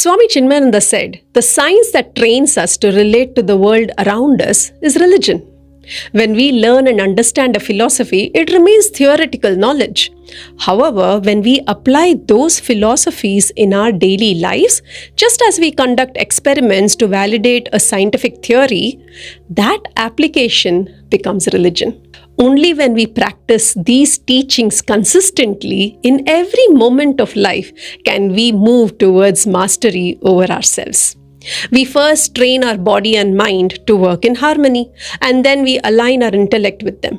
Swami Chinmayananda said, the science that trains us to relate to the world around us is religion. When we learn and understand a philosophy, it remains theoretical knowledge. However, when we apply those philosophies in our daily lives, just as we conduct experiments to validate a scientific theory, that application becomes religion. Only when we practice these teachings consistently in every moment of life can we move towards mastery over ourselves. We first train our body and mind to work in harmony, and then we align our intellect with them.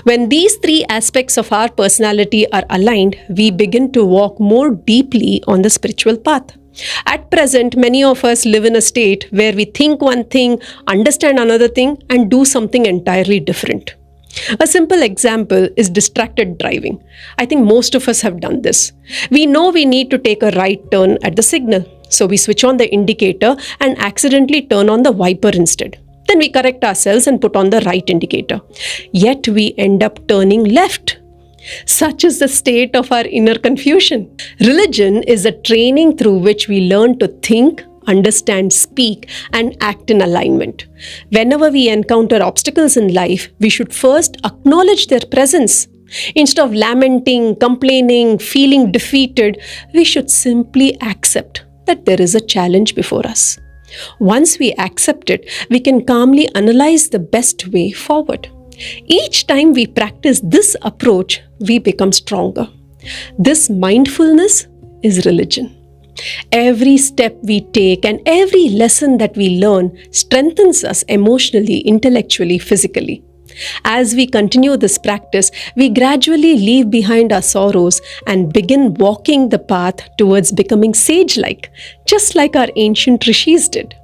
When these three aspects of our personality are aligned, we begin to walk more deeply on the spiritual path. At present, many of us live in a state where we think one thing, understand another thing, and do something entirely different. A simple example is distracted driving. I think most of us have done this. We know we need to take a right turn at the signal, so we switch on the indicator and accidentally turn on the wiper instead. Then we correct ourselves and put on the right indicator. Yet we end up turning left. Such is the state of our inner confusion. Religion is a training through which we learn to think, understand, speak, and act in alignment. Whenever we encounter obstacles in life, we should first acknowledge their presence. Instead of lamenting, complaining, feeling defeated, we should simply accept that there is a challenge before us. Once we accept it, we can calmly analyze the best way forward. Each time we practice this approach, we become stronger. This mindfulness is religion. Every step we take and every lesson that we learn strengthens us emotionally, intellectually, physically. As we continue this practice, we gradually leave behind our sorrows and begin walking the path towards becoming sage-like, just like our ancient rishis did.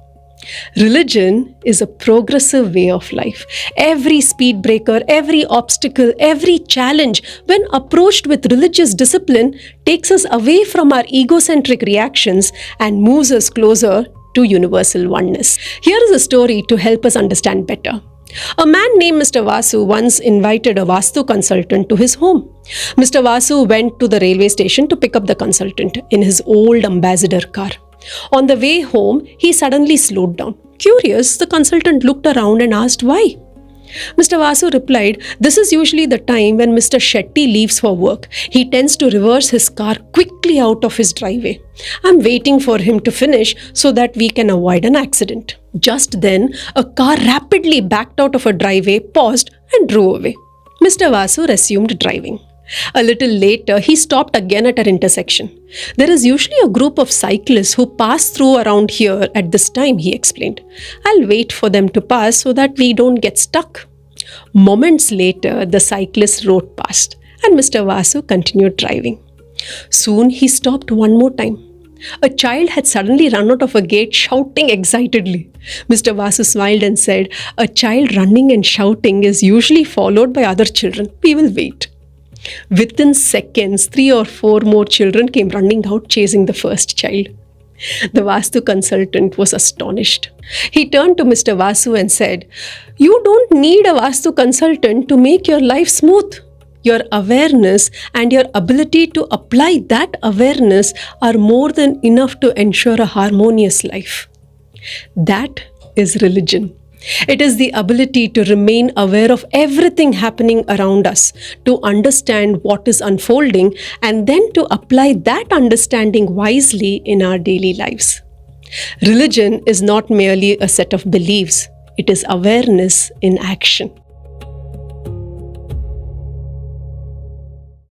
Religion is a progressive way of life. Every speed breaker, every obstacle, every challenge, when approached with religious discipline, takes us away from our egocentric reactions and moves us closer to universal oneness. Here is a story to help us understand better. A man named Mr. Vasu once invited a Vastu consultant to his home. Mr. Vasu went to the railway station to pick up the consultant in his old ambassador car. On the way home, he suddenly slowed down. Curious, the consultant looked around and asked why. Mr. Vasu replied, "This is usually the time when Mr. Shetty leaves for work. He tends to reverse his car quickly out of his driveway. I'm waiting for him to finish so that we can avoid an accident." Just then, a car rapidly backed out of a driveway, paused, and drove away. Mr. Vasu resumed driving. A little later, he stopped again at an intersection. "There is usually a group of cyclists who pass through around here at this time," he explained. "I'll wait for them to pass so that we don't get stuck." Moments later, the cyclists rode past, and Mr. Vasu continued driving. Soon, he stopped one more time. A child had suddenly run out of a gate shouting excitedly. Mr. Vasu smiled and said, "A child running and shouting is usually followed by other children. We will wait." Within seconds, 3 or 4 more children came running out chasing the first child. The Vastu consultant was astonished. He turned to Mr. Vasu and said, "You don't need a Vastu consultant to make your life smooth. Your awareness and your ability to apply that awareness are more than enough to ensure a harmonious life." That is religion. It is the ability to remain aware of everything happening around us, to understand what is unfolding, and then to apply that understanding wisely in our daily lives. Religion is not merely a set of beliefs, it is awareness in action.